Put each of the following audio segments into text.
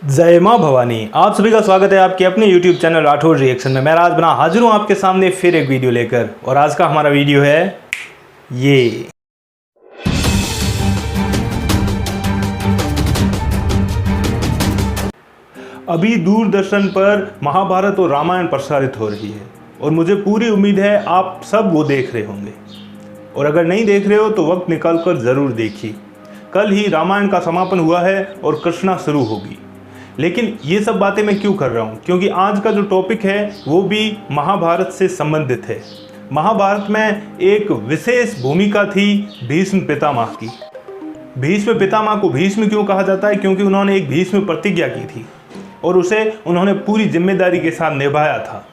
जय माँ भवानी। आप सभी का स्वागत है आपके अपने YouTube चैनल राठौर रिएक्शन में। मैं राज बना हाजिर हूँ आपके सामने फिर एक वीडियो लेकर, और आज का हमारा वीडियो है ये। अभी दूरदर्शन पर महाभारत और रामायण प्रसारित हो रही है और मुझे पूरी उम्मीद है आप सब वो देख रहे होंगे, और अगर नहीं देख रहे हो तो वक्त निकाल कर ज़रूर देखिए। कल ही रामायण का समापन हुआ है और कृष्णा शुरू होगी। लेकिन ये सब बातें मैं क्यों कर रहा हूँ, क्योंकि आज का जो टॉपिक है वो भी महाभारत से संबंधित है। महाभारत में एक विशेष भूमिका थी भीष्म पितामह की। भीष्म पितामह को भीष्म क्यों कहा जाता है, क्योंकि उन्होंने एक भीष्म प्रतिज्ञा की थी और उसे उन्होंने पूरी जिम्मेदारी के साथ निभाया था।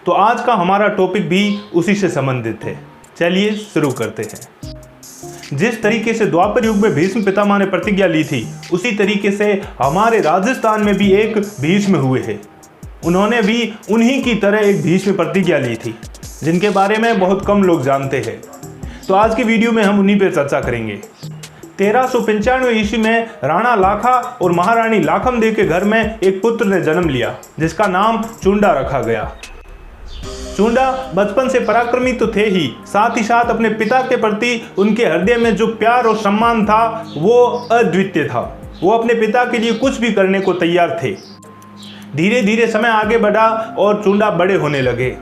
तो आज का हमारा टॉपिक भी उसी से संबंधित है। चलिए शुरू करते हैं। जिस तरीके से द्वापर युग में भीष्म पितामह ने प्रतिज्ञा ली थी, उसी तरीके से हमारे राजस्थान में भी एक भीष्म हुए हैं। उन्होंने भी उन्हीं की तरह एक भीष्म प्रतिज्ञा ली थी, जिनके बारे में बहुत कम लोग जानते हैं। तो आज की वीडियो में हम उन्हीं पर चर्चा करेंगे। 1395 ईस्वी में राणा लाखा और महारानी लाखमदेव के घर में एक पुत्र ने जन्म लिया, जिसका नाम चुंडा रखा गया। चुंडा बचपन से पराक्रमी तो थे ही, साथ ही साथ अपने पिता के प्रति उनके हृदय में जो प्यार और सम्मान था वो अद्वितीय था। वो अपने पिता के लिए कुछ भी करने को तैयार थे। धीरे धीरे समय आगे बढ़ा और चुंडा बड़े होने लगे।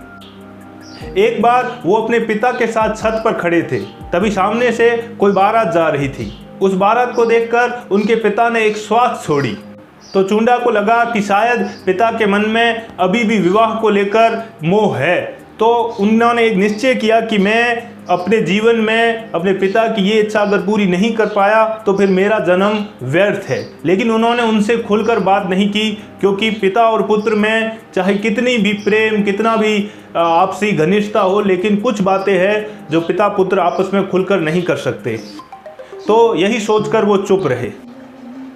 एक बार वो अपने पिता के साथ छत पर खड़े थे, तभी सामने से कोई बारात जा रही थी। उस बारात को देखकर उनके पिता ने एक श्वास छोड़ी, तो चुंडा को लगा कि शायद पिता के मन में अभी भी विवाह को लेकर मोह है। तो उन्होंने एक निश्चय किया कि मैं अपने जीवन में अपने पिता की ये इच्छा अगर पूरी नहीं कर पाया तो फिर मेरा जन्म व्यर्थ है। लेकिन उन्होंने उनसे खुलकर बात नहीं की, क्योंकि पिता और पुत्र में चाहे कितनी भी प्रेम, कितना भी आपसी घनिष्ठता हो, लेकिन कुछ बातें हैं जो पिता पुत्र आपस में खुलकर नहीं कर सकते। तो यही सोचकर वो चुप रहे।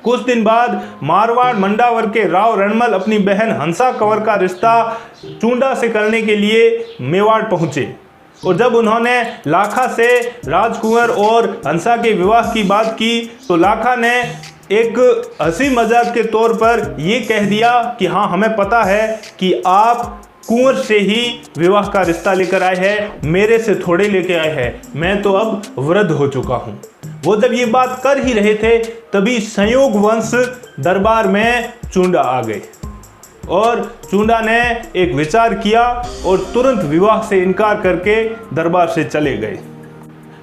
कुछ दिन बाद मारवाड़ मंडावर के राव रणमल अपनी बहन हंसा कंवर का रिश्ता चुंडा से करने के लिए मेवाड़ पहुंचे, और जब उन्होंने लाखा से राजकुंवर और हंसा के विवाह की बात की तो लाखा ने एक हंसी मजाक के तौर पर यह कह दिया कि हाँ, हमें पता है कि आप कुंवर से ही विवाह का रिश्ता लेकर आए हैं, मेरे से थोड़े लेके आए हैं, मैं तो अब वृद्ध हो चुका हूँ। वो जब ये बात कर ही रहे थे तभी संयोग वंश दरबार में चुंडा आ गए, और चुंडा ने एक विचार किया और तुरंत विवाह से इनकार करके दरबार से चले गए।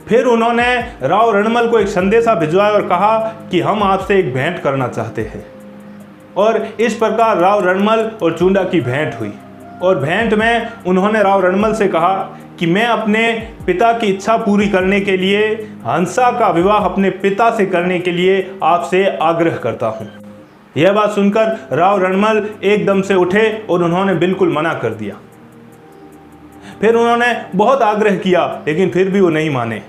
फिर उन्होंने राव रणमल को एक संदेशा भिजवाया और कहा कि हम आपसे एक भेंट करना चाहते हैं। और इस प्रकार राव रणमल और चुंडा की भेंट हुई, और भेंट में उन्होंने राव रणमल से कहा कि मैं अपने पिता की इच्छा पूरी करने के लिए हंसा का विवाह अपने पिता से करने के लिए आपसे आग्रह करता हूँ। यह बात सुनकर राव रणमल एकदम से उठे और उन्होंने बिल्कुल मना कर दिया। फिर उन्होंने बहुत आग्रह किया, लेकिन फिर भी वो नहीं माने।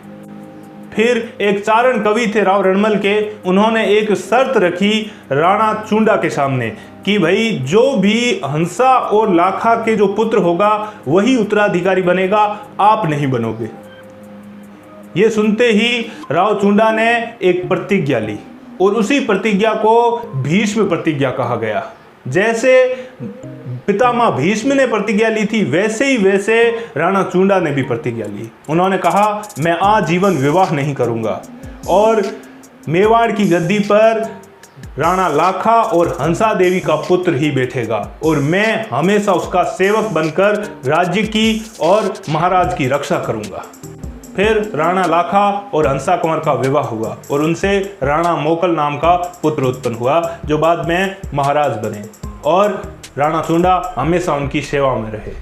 फिर एक चारण कवि थे राव रणमल के, उन्होंने एक शर्त रखी राणा चुंडा के सामने कि भाई जो भी हंसा और लाखा के जो पुत्र होगा वही उत्तराधिकारी बनेगा, आप नहीं बनोगे। ये सुनते ही राव चुंडा ने एक प्रतिज्ञा ली, और उसी प्रतिज्ञा को भीष्म प्रतिज्ञा कहा गया। जैसे पितामह भीष्म ने प्रतिज्ञा ली थी, वैसे राणा चुंडा ने भी प्रतिज्ञा ली। उन्होंने कहा मैं आजीवन विवाह नहीं करूंगा, और मेवाड़ की गद्दी पर राणा लाखा और हंसा देवी का पुत्र ही बैठेगा, और मैं हमेशा उसका सेवक बनकर राज्य की और महाराज की रक्षा करूंगा। फिर राणा लाखा और हंसा कंवर का विवाह हुआ, और उनसे राणा मोकल नाम का पुत्र उत्पन्न हुआ, जो बाद में महाराज बने, और राणा चुंडा हमेशा उनकी सेवा में रहे।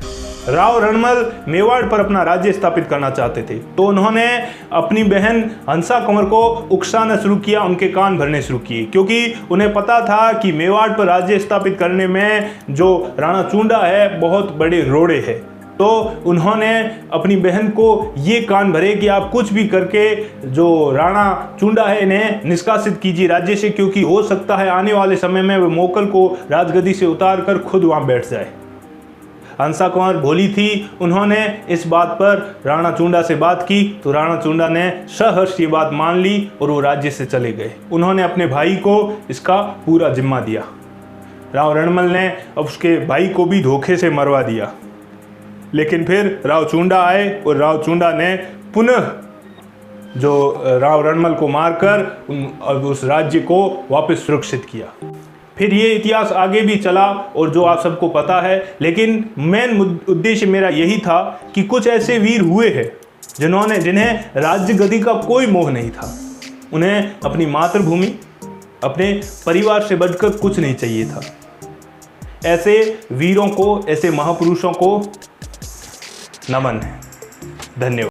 राव रणमल मेवाड़ पर अपना राज्य स्थापित करना चाहते थे, तो उन्होंने अपनी बहन हंसा कंवर को उकसाना शुरू किया, उनके कान भरने शुरू किए, क्योंकि उन्हें पता था कि मेवाड़ पर राज्य स्थापित करने में जो राणा चुंडा है बहुत बड़े रोड़े हैं। तो उन्होंने अपनी बहन को ये कान भरे कि आप कुछ भी करके जो राणा चुंडा है इन्हें निष्कासित कीजिए राज्य से, क्योंकि हो सकता है आने वाले समय में वो मोकल को राजगद्दी से उतार कर खुद वहाँ बैठ जाए। हंसा कंवर भोली थी, उन्होंने इस बात पर राणा चुंडा से बात की, तो राणा चुंडा ने सहर्ष ये बात मान ली और वो राज्य से चले गए। उन्होंने अपने भाई को इसका पूरा जिम्मा दिया। राव रणमल ने उसके भाई को भी धोखे से मरवा दिया, लेकिन फिर राव चुंडा आए और राव चुंडा ने पुनः जो राव रणमल को मारकर उस राज्य को वापस सुरक्षित किया। फिर ये इतिहास आगे भी चला और जो आप सबको पता है, लेकिन मेन उद्देश्य मेरा यही था कि कुछ ऐसे वीर हुए हैं जिन्हें राज्य गद्दी का कोई मोह नहीं था। उन्हें अपनी मातृभूमि, अपने परिवार से बढ़कर कुछ नहीं चाहिए था। ऐसे वीरों को, ऐसे महापुरुषों को नमन है। धन्यवाद।